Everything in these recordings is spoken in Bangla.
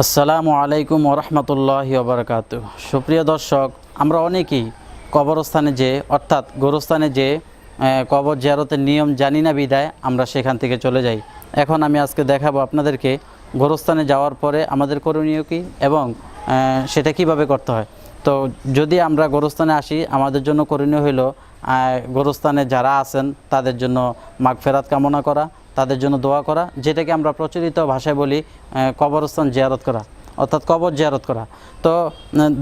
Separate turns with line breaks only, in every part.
আসসালামু আলাইকুম ওরহমতুল্লাহি ওবরকাতুহু। সুপ্রিয় দর্শক, আমরা অনেকেই কবরস্থানে যে অর্থাৎ গোরস্থানে যে কবর জিয়ারতের নিয়ম জানি না বিদায় আমরা সেখান থেকে চলে যাই। এখন আমি আজকে দেখাবো আপনাদেরকে গোরস্থানে যাওয়ার পরে আমাদের করণীয় কী এবং সেটা কিভাবে করতে হয়। তো যদি আমরা গোরস্থানে আসি, আমাদের জন্য করণীয় হলো গোরস্থানে যারা আছেন তাদের জন্য মাগফিরাত কামনা করা, তাদের জন্য দোয়া করা, যেটাকে আমরা প্রচলিত ভাষায় বলি কবরস্থান জিয়ারত করা, অর্থাৎ কবর জিয়ারত করা। তো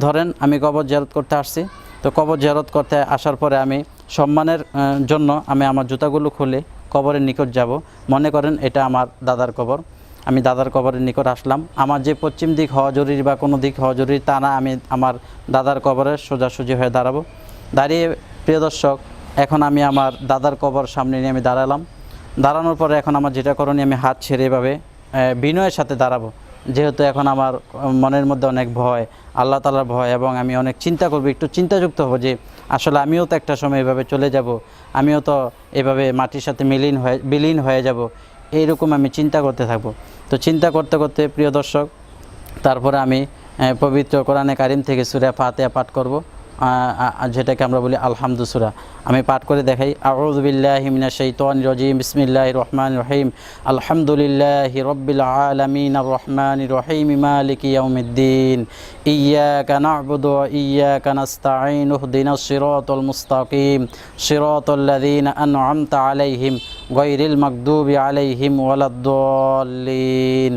ধরেন আমি কবর জিয়ারত করতে আসছি, তো কবর জিয়ারত করতে আসার পরে আমি সম্মানের জন্য আমি আমার জুতাগুলো খুলে কবরের নিকট যাব। মনে করেন এটা আমার দাদার কবর, আমি দাদার কবরের নিকট আসলাম। আমার যে পশ্চিম দিক হওয়া জরুরি বা কোনো দিক হওয়া জরুরি তা না, আমি আমার দাদার কবরের সোজাসুজি হয়ে দাঁড়াবো। দাঁড়িয়ে প্রিয় দর্শক, এখন আমি আমার দাদার কবর সামনে নিয়ে আমি দাঁড়ালাম। দাঁড়ানোর পরে এখন আমার যেটা করণীয়, আমি হাত ছেড়ে এভাবে বিনয়ের সাথে দাঁড়াবো। যেহেতু এখন আমার মনের মধ্যে অনেক ভয়, আল্লাহ তাআলার ভয়, এবং আমি অনেক চিন্তা করব, একটু চিন্তাযুক্ত হব যে আসলে আমিও তো একটা সময় এভাবে চলে যাব, আমিও তো এভাবে মাটির সাথে বিলীন হয়ে যাব, এইরকম আমি চিন্তা করতে থাকব। তো চিন্তা করতে করতে প্রিয় দর্শক, তারপরে আমি পবিত্র কোরআনে কারিম থেকে সূরা ফাতিহা পাঠ করব, যেটাকে আমরা বলি আলহামদু সূরা। আমি পাঠ করে দেখাই। আউযু বিল্লাহি মিনাশ শাইতানির রাজিম, বিসমিল্লাহির রহমানির রহিম, আলহামদুলিল্লাহি রাব্বিল আলামিন, আর রহমানির রহিম, মালিকি ইয়াউমিদ্দিন, ইয়্যাকা না'বুদু ওয়া ইয়্যাকা নাস্তাঈন, ইহদিনাস সিরাতাল মুস্তাকিম, সিরাতাল লাযীনা আন'আমতা আলাইহিম গায়রিল মাগদুবি আলাইহিম ওয়ালাদ-দাল্লিন,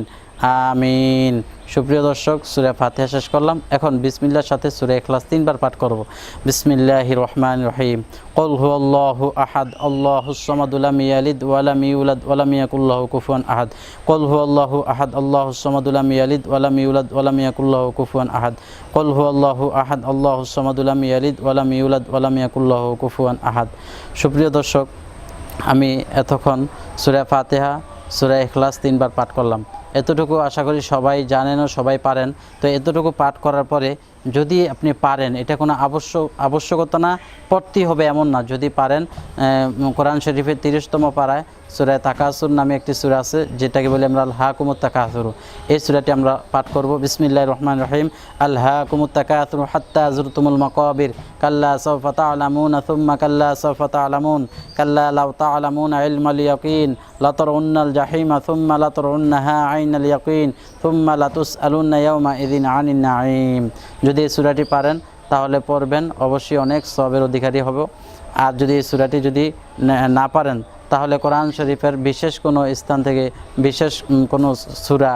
আমিন। সুপ্রিয় দর্শক, সূরা ফাতিহা শেষ করলাম। এখন বিসমিল্লাহর সাথে সূরা ইখলাস 3 বার পাঠ করব। বিসমিল্লাহির রহমানির রহিম, কুল হুয়াল্লাহু আহাদ, আল্লাহুস সামাদু, লাম ইয়ালিদ ওয়া লাম ইউলাদ ওয়া লাম ইয়াকুল লাহু কুফুয়ান আহাদ। কুল হুয়াল্লাহু আহাদ, আল্লাহুস সামাদু, লাম ইয়ালিদ ওয়া লাম ইউলাদ ওয়া লাম ইয়াকুল লাহু কুফুয়ান আহাদ। কুল হুয়াল্লাহু আহাদ, আল্লাহুস সামাদু, লাম ইয়ালিদ ওয়া লাম ইউলাদ ওয়া লাম ইয়াকুল লাহু কুফুয়ান আহাদ। সুপ্রিয় দর্শক, আমি এতক্ষণ সূরা ফাতিহা, সূরা ইখলাস 3 বার পাঠ করলাম। এতটুকু আশা করি সবাই জানেন ও সবাই পারেন। তো এতটুকু পাঠ করার পরে যদি আপনি পারেন, এটা কোনো আবশ্যকতা না, পড়তেই হবে এমন না, যদি পারেন কোরআন শরীফের 30তম পারায় সূরা তাকাসুর নামে একটি সূরা আছে, যেটাকে বলি আমরা আল হাকুমুত তাকাসুর। এই সূরাটি আমরা পাঠ করব। বিসমিল্লাহির রহমানির রহিম, আল হাকুমুত তাকাসুর হাত্তা যুরতুমুল মাকাবির, কাল্লা সাওফা তা'লামুনা সুম্মা কাল্লা সাওফা তা'লামুন, কাল্লা লাউ তা'লামুনা ইলমাল ইয়াকিন, লাতারাউন্নাল জাহিমা সুম্মা লাতারাউন্নাহা আইনাল ইয়াকিন, সুম্মা লাতুসআলুন্না ইয়াওমা ইযিন আনিন নাঈম। যদি এই সূরাটি পারেন তাহলে পড়বেন, অবশ্যই অনেক সওয়াবের অধিকারী হব। আর যদি এই সূরাটি যদি না পারেন তাহলে কোরআন শরীফের বিশেষ কোনো স্থান থেকে বিশেষ কোনো সূরা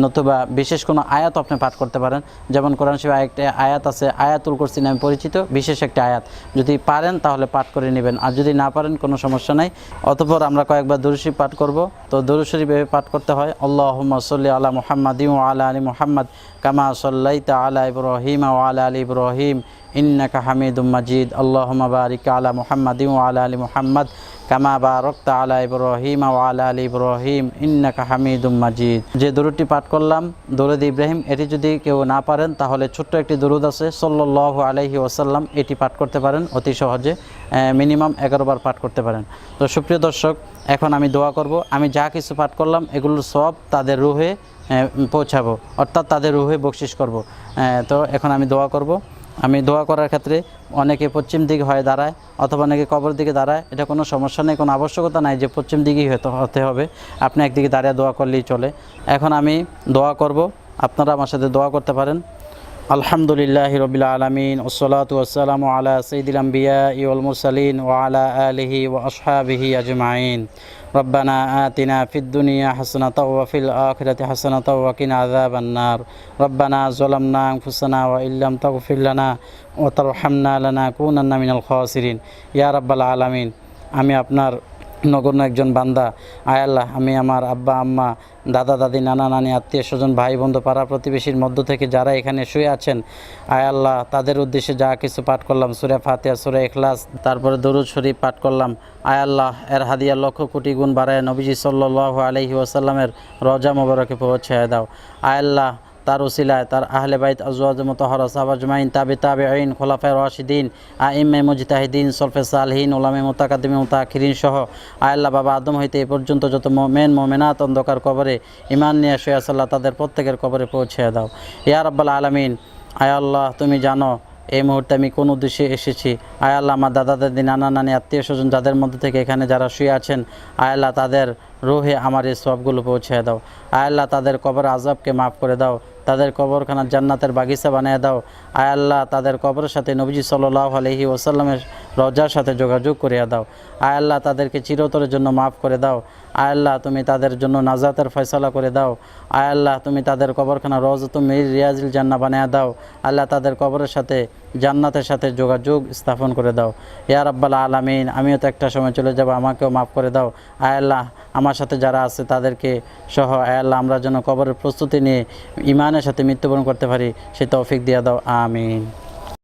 নতুবা বিশেষ কোনো আয়াত আপনি পাঠ করতে পারেন। যেমন কোরআন শরীফে একটা আয়াত আছে, আয়াতুল কুরসি নামে পরিচিত, বিশেষ একটা আয়াত। যদি পারেন তাহলে পাঠ করে নেবেন, আর যদি না পারেন কোনো সমস্যা নাই। অতঃপর আমরা কয়েকবার দুরূদ শরীফ পাঠ করব। তো দুরূদ শরীফ এভাবে পাঠ করতে হয়, আল্লাহুম্মা সাল্লি আলা মুহাম্মাদিন ওয়া আলা আলি মুহাম্মাদ কামা সাল্লাইতা আলা ইব্রাহিম ওয়া আলা আলি ইব্রাহিম ইন্নাকা হামিদুম মাজিদ, আল্লাহুম্মা বারিক আলা মুহাম্মাদিন ওয়া আলা আলি মুহাম্মাদ কামা বারাকতা আলা ইব্রাহিম ওয়া আলা আলি ইব্রাহিম ইন্নাকা হামিদুম মাজিদ। যে দরুদটি পাঠ করলাম, দরুদ ইব্রাহিম, এটি যদি কেউ না পারেন তাহলে ছোট্ট একটি দরুদ আছে সাল্লাল্লাহু আলাইহি ওয়াসাল্লাম, এটি পাঠ করতে পারেন অতি সহজে, মিনিমাম 11 বার পাঠ করতে পারেন। তো সুপ্রিয় দর্শক, এখন আমি দোয়া করব। আমি যা কিছু পাঠ করলাম এগুলোর সব তাদের রুহে পৌঁছাবো, অর্থাৎ তাদের রুহে বকশিশ করব। তো এখন আমি দোয়া করব। আমি দোয়া করার ক্ষেত্রে অনেকে পশ্চিম দিকে হয়ে দাঁড়ায় অথবা অনেকে কবর দিকে দাঁড়ায়, এটা কোনো সমস্যা নেই, কোনো আবশ্যকতা নাই যে পশ্চিম দিকেই হতে হবে, আপনি একদিকে দাঁড়িয়ে দোয়া করলেই চলে। এখন আমি দোয়া করব, আপনারা আমার সাথে দোয়া করতে পারেন। আলহামদুলিল্লাহি রাব্বিল আলামিন, ওয়াসসালাতু ওয়াসসালামু আলা সাইয়্যিদিল আমবিয়াই ওয়াল মুরসালিন ওয়া আলা আলিহি ওয়া আসহাবিহি আজমাইন। রব্বানা আতিনা ফিদ দুনিয়া হাসানাতাও ওয়া ফিল আখিরাতি হাসানাতাও ওয়া কিনা আযাবান নার। রব্বানা যালামনা আনফুসানা ওয়া ইল্লাম তাগফির লানা ওয়া তারহামনা লানাকুনান্না মিনাল খাসিরিন। ইয়া রাব্বাল আলামিন, আমি আপনার নগণ্য একজন বান্দা। আয় আল্লাহ, আমি আমার আব্বা আম্মা, দাদা দাদি, নানা নানি, আত্মীয় স্বজন, ভাই বন্ধু, পাড়া প্রতিবেশীর মধ্য থেকে যারা এখানে শুয়ে আছেন, আয় আল্লাহ, তাদের উদ্দেশ্যে যা কিছু পাঠ করলাম, সূরা ফাতিহা, সূরা ইখলাস, তারপরে দরুদ শরীফ পাঠ করলাম, আয় আল্লাহ, এর হাদিয়া লক্ষ কোটি গুণ বাড়ায় নবীজি সাল্লাল্লাহু আলাইহি ওয়াসাল্লামের রওজা মোবারকে পৌঁছায় দাও। আয় আল্লাহ, তার উসিলায়, তার আহলে বাইত আজওয়াজ মুতাহহারা সাহাবা আজমাইন, তাবিঈন, খোলাফায়ে রাশিদিন, আইম্মায়ে মুজতাহিদিন, সলফে সালহিন, উলামায়ে মুতাকাদ্দিমিন মুতাআখিরিন সহ আয় আল্লাহ বাবা আদম হইতে এই পর্যন্ত যত মুমিন মুমিনাত অন্ধকার কবরে ঈমান নিয়ে শুয়ে আছে আল্লাহ তাদের প্রত্যেকের কবরে পৌঁছে দাও ইয়া রাব্বাল আলামিন। আয় আল্লাহ তুমি জানো এই মুহূর্তে আমি কোন উদ্দেশ্যে এসেছি। আয় আল্লাহ আমার দাদা দাদি নানা নানি আত্মীয় স্বজন যাদের মধ্যে থেকে এখানে যারা শুয়ে আছেন আয় আল্লাহ তাদের রুহে আমার এই সবগুলো পৌঁছে দাও। আয় আল্লাহ তাদের কবর আযাবকে মাফ করে দাও, তাদের কবরখানা জান্নাতের বাগিচা বানিয়ে দাও। আয় আল্লাহ তাদের কবরের সাথে নবীজি সাল্লাল্লাহু আলাইহি ওয়াসাল্লামের রওজার সাথে যোগাযোগ করিয়ে দাও। আয় আল্লাহ তাদেরকে চিরতরের জন্য মাফ করে দাও। আয় আল্লাহ তুমি তাদের জন্য নাজাতের ফয়সালা করে দাও। আয় আল্লাহ তুমি তাদের কবরখানা রওজাতুম মির রিয়াজিল জান্নাহ বানিয়ে দাও। আল্লাহ তাদের কবরের সাথে জান্নাতের সাথে যোগাযোগ স্থাপন করে দাও ইয়া রাব্বাল আলামিন। আমিও তো একটা সময় চলে যাব, আমাকেও মাফ করে দাও। আয় আল্লাহ আমার সাথে যারা আছে তাদেরকে সহ আয় আল্লাহ আমরা যেন কবরের প্রস্তুতি নিয়ে ঈমানের সাথে মৃত্যুবরণ করতে পারি সে তৌফিক দিয়ে দাও, আমিন।